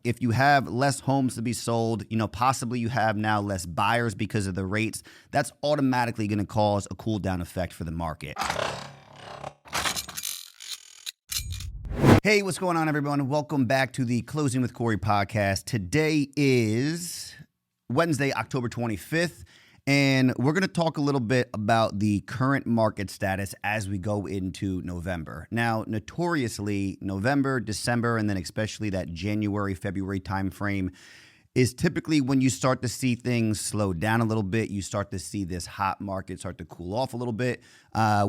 if you have less homes to be sold, possibly you have now less buyers because of the rates, that's automatically going to cause a cool down effect for the market. Hey, what's going on, everyone? Welcome back to the Closing with Corey podcast. Today is Wednesday, October 25th, and we're going to talk a little bit about the current market status as we go into November. Now, notoriously, November, December, and then especially that January, February timeframe is typically when you start to see things slow down a little bit. You start to see this hot market start to cool off a little bit.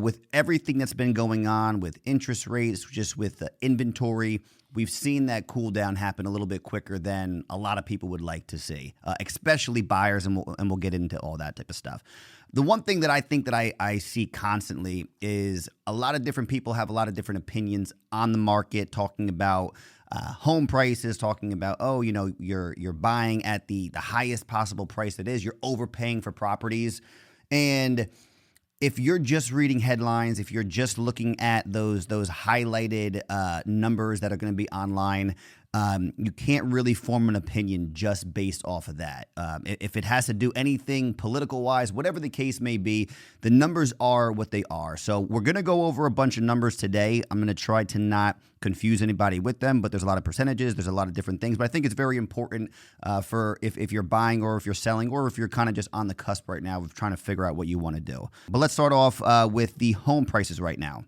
With everything that's been going on with interest rates, just with the inventory, we've seen that cool down happen a little bit quicker than a lot of people would like to see, especially buyers, and we'll get into all that type of stuff. The one thing that I think that I see constantly is a lot of different people have a lot of different opinions on the market, talking about home prices, talking about, you're buying at the highest possible price it is. You're overpaying for properties. And if you're just reading headlines, if you're just looking at those highlighted numbers that are going to be online, you can't really form an opinion just based off of that. If it has to do anything political-wise, whatever the case may be, the numbers are what they are. So we're going to go over a bunch of numbers today. I'm going to try to not confuse anybody with them, but there's a lot of percentages, there's a lot of different things. But I think it's very important for if you're buying or if you're selling or if you're kind of just on the cusp right now of trying to figure out what you want to do. But let's start off with the home prices right now.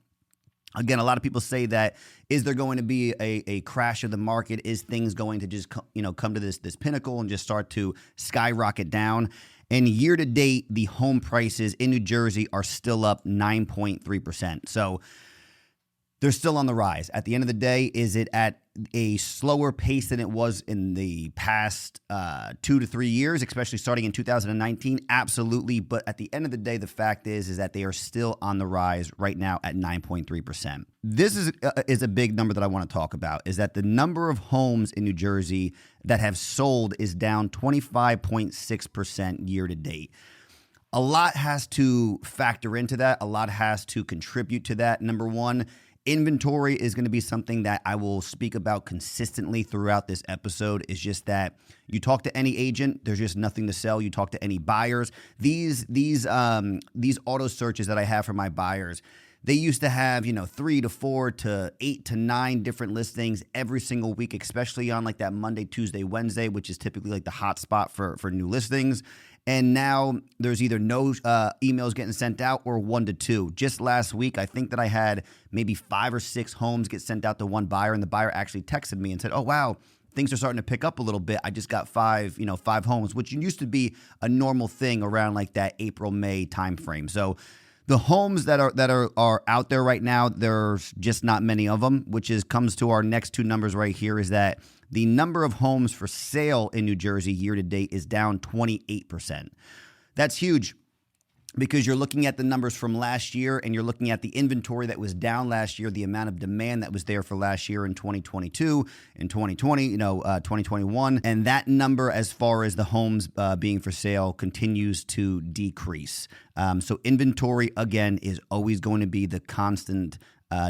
Again, a lot of people say that, is there going to be a crash of the market? Is things going to just come to this pinnacle and just start to skyrocket down? And year to date, the home prices in New Jersey are still up 9.3%. So they're still on the rise. At the end of the day, is it at a slower pace than it was in the past 2 to 3 years, especially starting in 2019? Absolutely. But at the end of the day, the fact is that they are still on the rise right now at 9.3%. This is a big number that I want to talk about, is that the number of homes in New Jersey that have sold is down 25.6% year to date. A lot has to factor into that. A lot has to contribute to that. Number one, inventory is going to be something that I will speak about consistently throughout this episode. Is just that you talk to any agent, there's just nothing to sell. You talk to any buyers. These auto searches that I have for my buyers, they used to have 3 to 4 to 8 to 9 different listings every single week, especially on like that Monday, Tuesday, Wednesday, which is typically like the hot spot for new listings. And now there's either no emails getting sent out or 1 to 2. Just last week, I think that I had maybe 5 or 6 homes get sent out to one buyer, and the buyer actually texted me and said, "Oh, wow, things are starting to pick up a little bit. I just got 5 homes," which used to be a normal thing around like that April, May timeframe. So the homes that are out there right now, there's just not many of them, which comes to our next 2 numbers right here, is that the number of homes for sale in New Jersey year to date is down 28%. That's huge, because you're looking at the numbers from last year and you're looking at the inventory that was down last year, the amount of demand that was there for last year in 2022, in 2020, 2021. And that number, as far as the homes being for sale, continues to decrease. So inventory, again, is always going to be the constant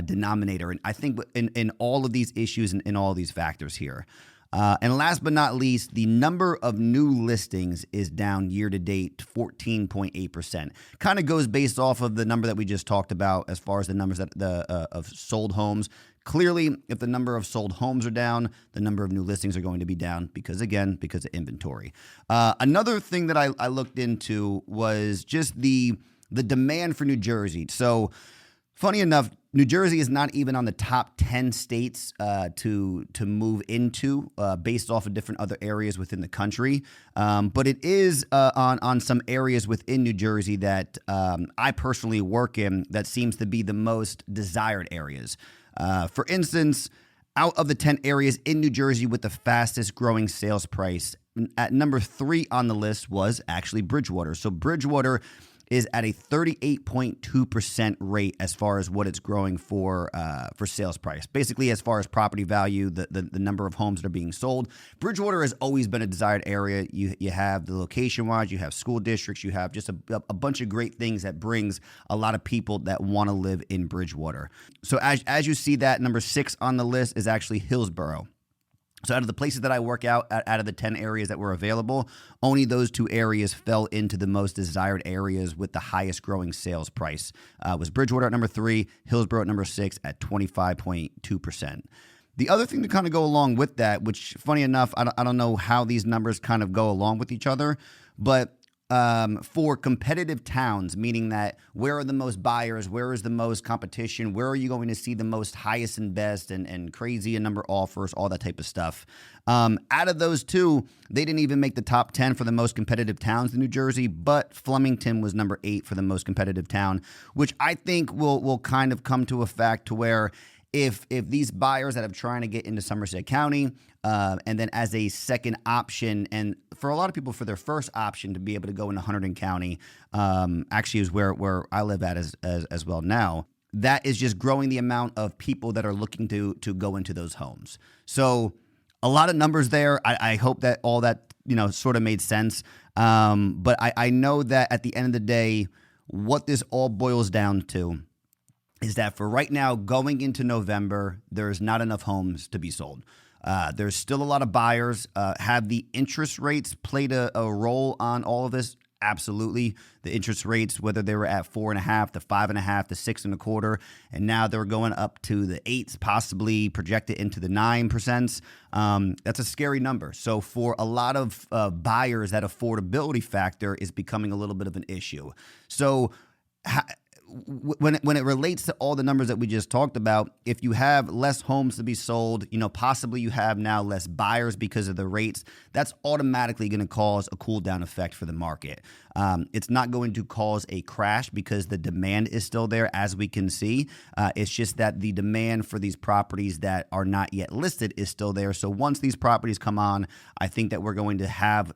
denominator. And I think in all of these issues and in all these factors here. And last but not least, the number of new listings is down year to date to 14.8%. Kind of goes based off of the number that we just talked about as far as the numbers of sold homes. Clearly, if the number of sold homes are down, the number of new listings are going to be down because of inventory. Another thing that I looked into was just the demand for New Jersey. So funny enough, New Jersey is not even on the top 10 states to move into based off of different other areas within the country. But it is on some areas within New Jersey that I personally work in that seems to be the most desired areas. For instance, out of the 10 areas in New Jersey with the fastest growing sales price, at number 3 on the list was actually Bridgewater. So Bridgewater is at a 38.2% rate as far as what it's growing for sales price. Basically, as far as property value, the number of homes that are being sold. Bridgewater has always been a desired area. You have the location-wise, you have school districts, you have just a bunch of great things that brings a lot of people that want to live in Bridgewater. So as you see that, number 6 on the list is actually Hillsborough. So out of the places that I work out of the 10 areas that were available, only those 2 areas fell into the most desired areas with the highest growing sales price. Was Bridgewater at number 3, Hillsborough at number 6 at 25.2%. The other thing to kind of go along with that, which funny enough, I don't know how these numbers kind of go along with each other, but for competitive towns, meaning that where are the most buyers, where is the most competition, where are you going to see the most highest and best and crazy a number offers, all that type of stuff. Out of those 2, they didn't even make the top 10 for the most competitive towns in New Jersey, but Flemington was number 8 for the most competitive town, which I think will kind of come to a fact to where if these buyers that are trying to get into Somerset County, and then as a second option, and for a lot of people, for their first option to be able to go into Hunterdon County, actually is where I live at as well now, that is just growing the amount of people that are looking to go into those homes. So a lot of numbers there. I hope that all that, sort of made sense. But I know that at the end of the day, what this all boils down to is that for right now, going into November, there's not enough homes to be sold. There's still a lot of buyers. Have the interest rates played a role on all of this? Absolutely. The interest rates, whether they were at 4.5 to 5.5 to 6.25, and now they're going up to the 8s, possibly projected into the 9%. That's a scary number. So for a lot of buyers, that affordability factor is becoming a little bit of an issue. So when it relates to all the numbers that we just talked about, if you have less homes to be sold, possibly you have now less buyers because of the rates, that's automatically going to cause a cool down effect for the market. It's not going to cause a crash because the demand is still there, as we can see. It's just that the demand for these properties that are not yet listed is still there. So once these properties come on, I think that we're going to have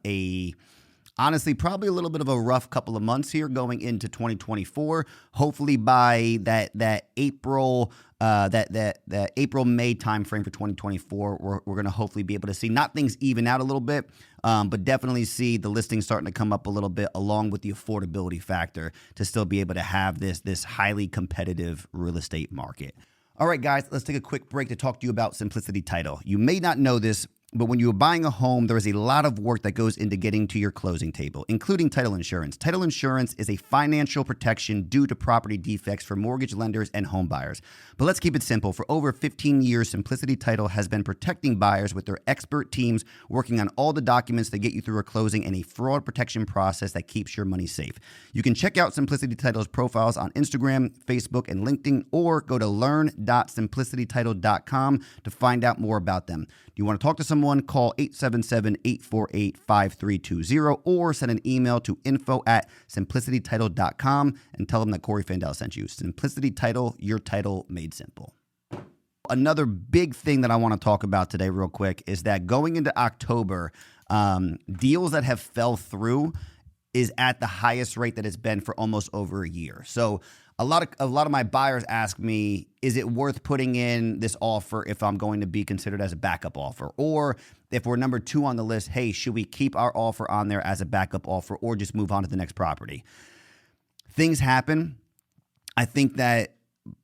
honestly, probably a little bit of a rough couple of months here going into 2024. Hopefully by that April, that April-May timeframe for 2024, we're going to hopefully be able to see not things even out a little bit, but definitely see the listings starting to come up a little bit, along with the affordability factor, to still be able to have this highly competitive real estate market. All right, guys, let's take a quick break to talk to you about Simplicity Title. You may not know this, but when you're buying a home, there is a lot of work that goes into getting to your closing table, including title insurance. Title insurance is a financial protection due to property defects for mortgage lenders and home buyers. But let's keep it simple. For over 15 years, Simplicity Title has been protecting buyers with their expert teams working on all the documents to get you through a closing and a fraud protection process that keeps your money safe. You can check out Simplicity Title's profiles on Instagram, Facebook, and LinkedIn, or go to learn.simplicitytitle.com to find out more about them. Do you want to talk to someone? Call 877-848-5320 or send an email to info@simplicitytitle.com and tell them that Corey Fandel sent you. Simplicity Title, your title made simple. Another big thing that I want to talk about today real quick is that going into October, deals that have fell through is at the highest rate that it's been for almost over a year. So a lot of my buyers ask me, is it worth putting in this offer if I'm going to be considered as a backup offer? Or if we're number 2 on the list, hey, should we keep our offer on there as a backup offer or just move on to the next property? Things happen. I think that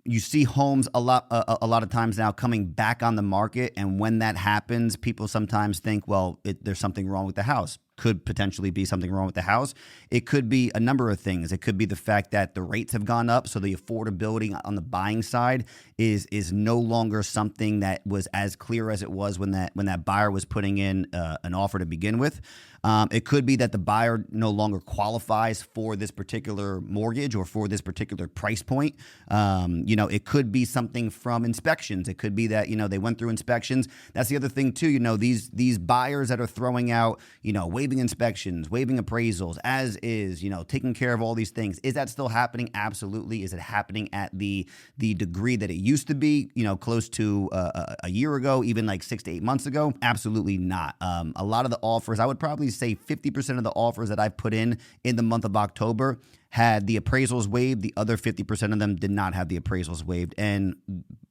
you see homes a lot of times now coming back on the market, and when that happens, people sometimes think, well, there's something wrong with the house. Could potentially be something wrong with the house. It could be a number of things. It could be the fact that the rates have gone up, so the affordability on the buying side is no longer something that was as clear as it was when that buyer was putting in an offer to begin with. It could be that the buyer no longer qualifies for this particular mortgage or for this particular price point. It could be something from inspections. It could be that, they went through inspections. That's the other thing too. These buyers that are throwing out, waiving inspections, waiving appraisals, as is, taking care of all these things. Is that still happening? Absolutely. Is it happening at the degree that it used to be, close to a year ago, even like 6 to 8 months ago? Absolutely not. A lot of the offers, I would probably say 50% of the offers that I've put in the month of October had the appraisals waived. The other 50% of them did not have the appraisals waived. And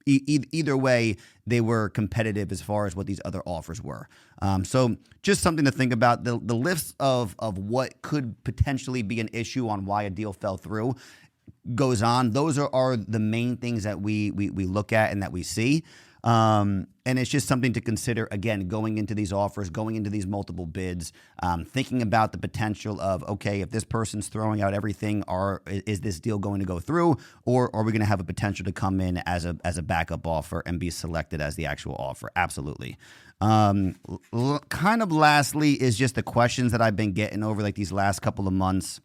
either way, they were competitive as far as what these other offers were. So just something to think about. The list of what could potentially be an issue on why a deal fell through goes on. Those are the main things that we look at and that we see. And it's just something to consider, again, going into these offers, going into these multiple bids, thinking about the potential of, okay, if this person's throwing out everything, is this deal going to go through, or are we going to have a potential to come in as a backup offer and be selected as the actual offer? Absolutely. Kind of lastly is just the questions that I've been getting over like these last couple of months.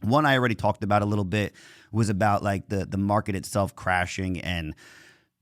One I already talked about a little bit was about like the market itself crashing, and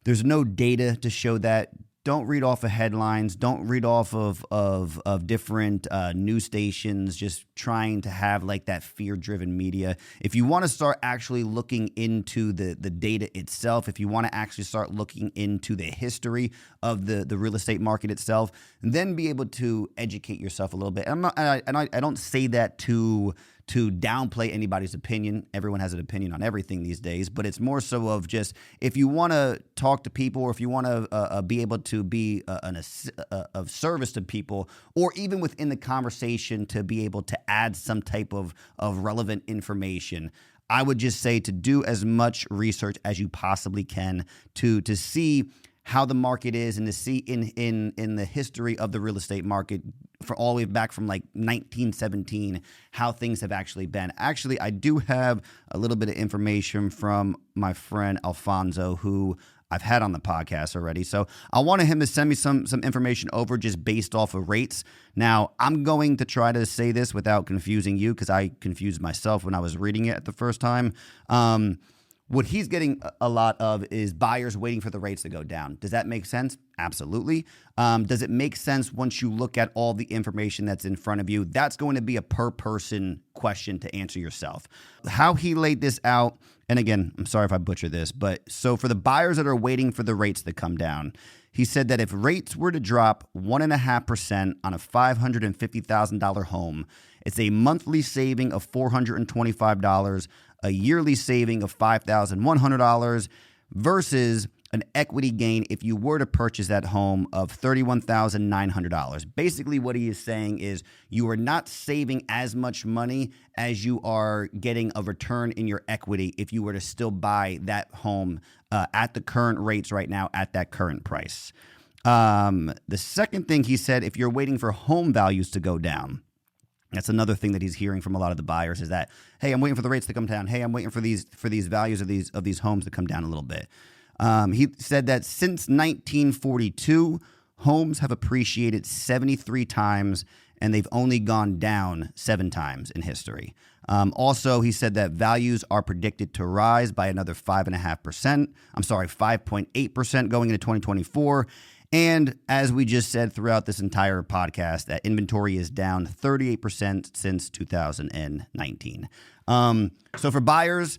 there's no data to show that. Don't read off of headlines. Don't read off of different news stations just trying to have like that fear-driven media. If you want to start actually looking into the data itself, if you want to actually start looking into the history of the real estate market itself, then be able to educate yourself a little bit. I don't say that to downplay anybody's opinion. Everyone has an opinion on everything these days, but it's more so of just if you want to talk to people, or if you want to be able to be of service to people, or even within the conversation to be able to add some type of relevant information, I would just say to do as much research as you possibly can to see how the market is, and to see in the history of the real estate market for all the way back from like 1917, how things have actually been. Actually, I do have a little bit of information from my friend Alfonso, who I've had on the podcast already. So I wanted him to send me some information over just based off of rates. Now, I'm going to try to say this without confusing you, because I confused myself when I was reading it the first time. What he's getting a lot of is buyers waiting for the rates to go down. Does that make sense? Absolutely. Does it make sense once you look at all the information that's in front of you? That's going to be a per person question to answer yourself. How he laid this out, and again, I'm sorry if I butcher this, but so for the buyers that are waiting for the rates to come down, he said that if rates were to drop 1.5% on a $550,000 home, it's a monthly saving of $425, a yearly saving of $5,100 versus an equity gain if you were to purchase that home of $31,900. Basically, what he is saying is you are not saving as much money as you are getting a return in your equity if you were to still buy that home at the current rates right now at that current price. The second thing he said, if you're waiting for home values to go down, that's another thing that he's hearing from a lot of the buyers is that, hey, I'm waiting for the rates to come down. Hey, I'm waiting for these values of these homes to come down a little bit. He said that since 1942, homes have appreciated 73 times, and they've only gone down 7 times in history. Also, he said that values are predicted to rise by another 5.8% going into 2024. And as we just said throughout this entire podcast, that inventory is down 38% since 2019. So for buyers,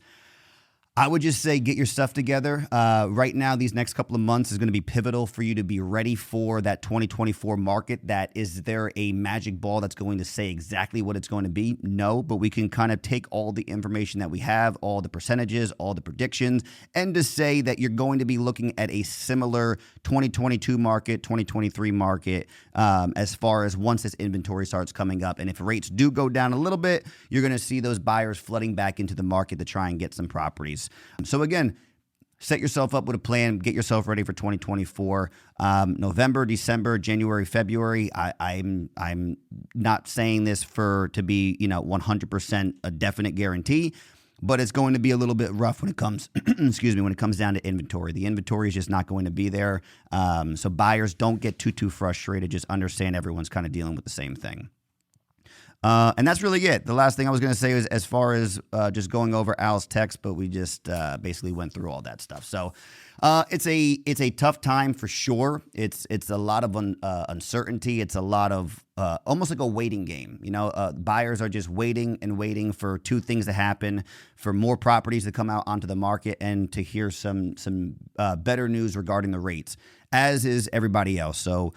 I would just say get your stuff together. Right now, these next couple of months is going to be pivotal for you to be ready for that 2024 market. That is there a magic ball that's going to say exactly what it's going to be? No, but we can kind of take all the information that we have, all the percentages, all the predictions, and to say that you're going to be looking at a similar 2022 market, 2023 market, as far as once this inventory starts coming up. And if rates do go down a little bit, you're going to see those buyers flooding back into the market to try and get some properties. So again, set yourself up with a plan, get yourself ready for 2024. November, December, January, February. I'm not saying this to be 100% a definite guarantee, but it's going to be a little bit rough when it comes when it comes down to inventory. The inventory is just not going to be there. So buyers, don't get too frustrated. Just understand everyone's kind of dealing with the same thing. And that's really it. The last thing I was going to say was as far as just going over Al's text, but we just basically went through all that stuff. So it's a tough time for sure. It's a lot of uncertainty. It's a lot of almost like a waiting game. Buyers are just waiting and waiting for 2 things to happen, for more properties to come out onto the market and to hear some better news regarding the rates, as is everybody else. So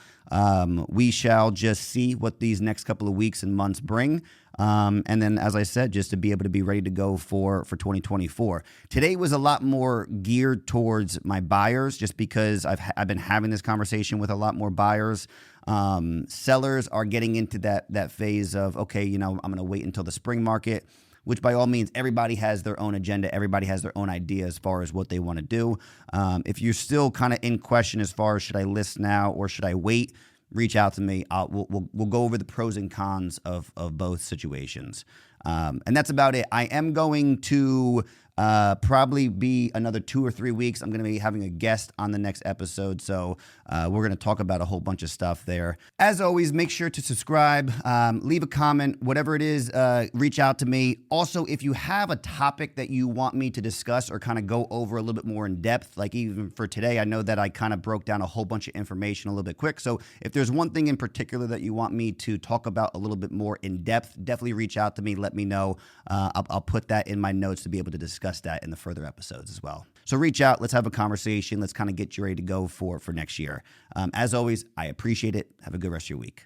we shall just see what these next couple of weeks and months bring. And then, as I said, just to be able to be ready to go for 2024. Today was a lot more geared towards my buyers, just because I've been having this conversation with a lot more buyers. Sellers are getting into that phase of, okay, I'm going to wait until the spring market. which by all means, everybody has their own agenda. Everybody has their own idea as far as what they want to do. If you're still kind of in question as far as should I list now or should I wait, reach out to me. We'll go over the pros and cons of both situations. And that's about it. I am going to probably be another 2 or 3 weeks. I'm going to be having a guest on the next episode. So we're going to talk about a whole bunch of stuff there. As always, make sure to subscribe, leave a comment, whatever it is, reach out to me. Also, if you have a topic that you want me to discuss or kind of go over a little bit more in depth, like even for today, I know that I kind of broke down a whole bunch of information a little bit quick. So if there's one thing in particular that you want me to talk about a little bit more in depth, definitely reach out to me. Let me know. I'll put that in my notes to be able to discuss that in the further episodes as well. So reach out. Let's have a conversation. Let's kind of get you ready to go for next year. As always, I appreciate it. Have a good rest of your week.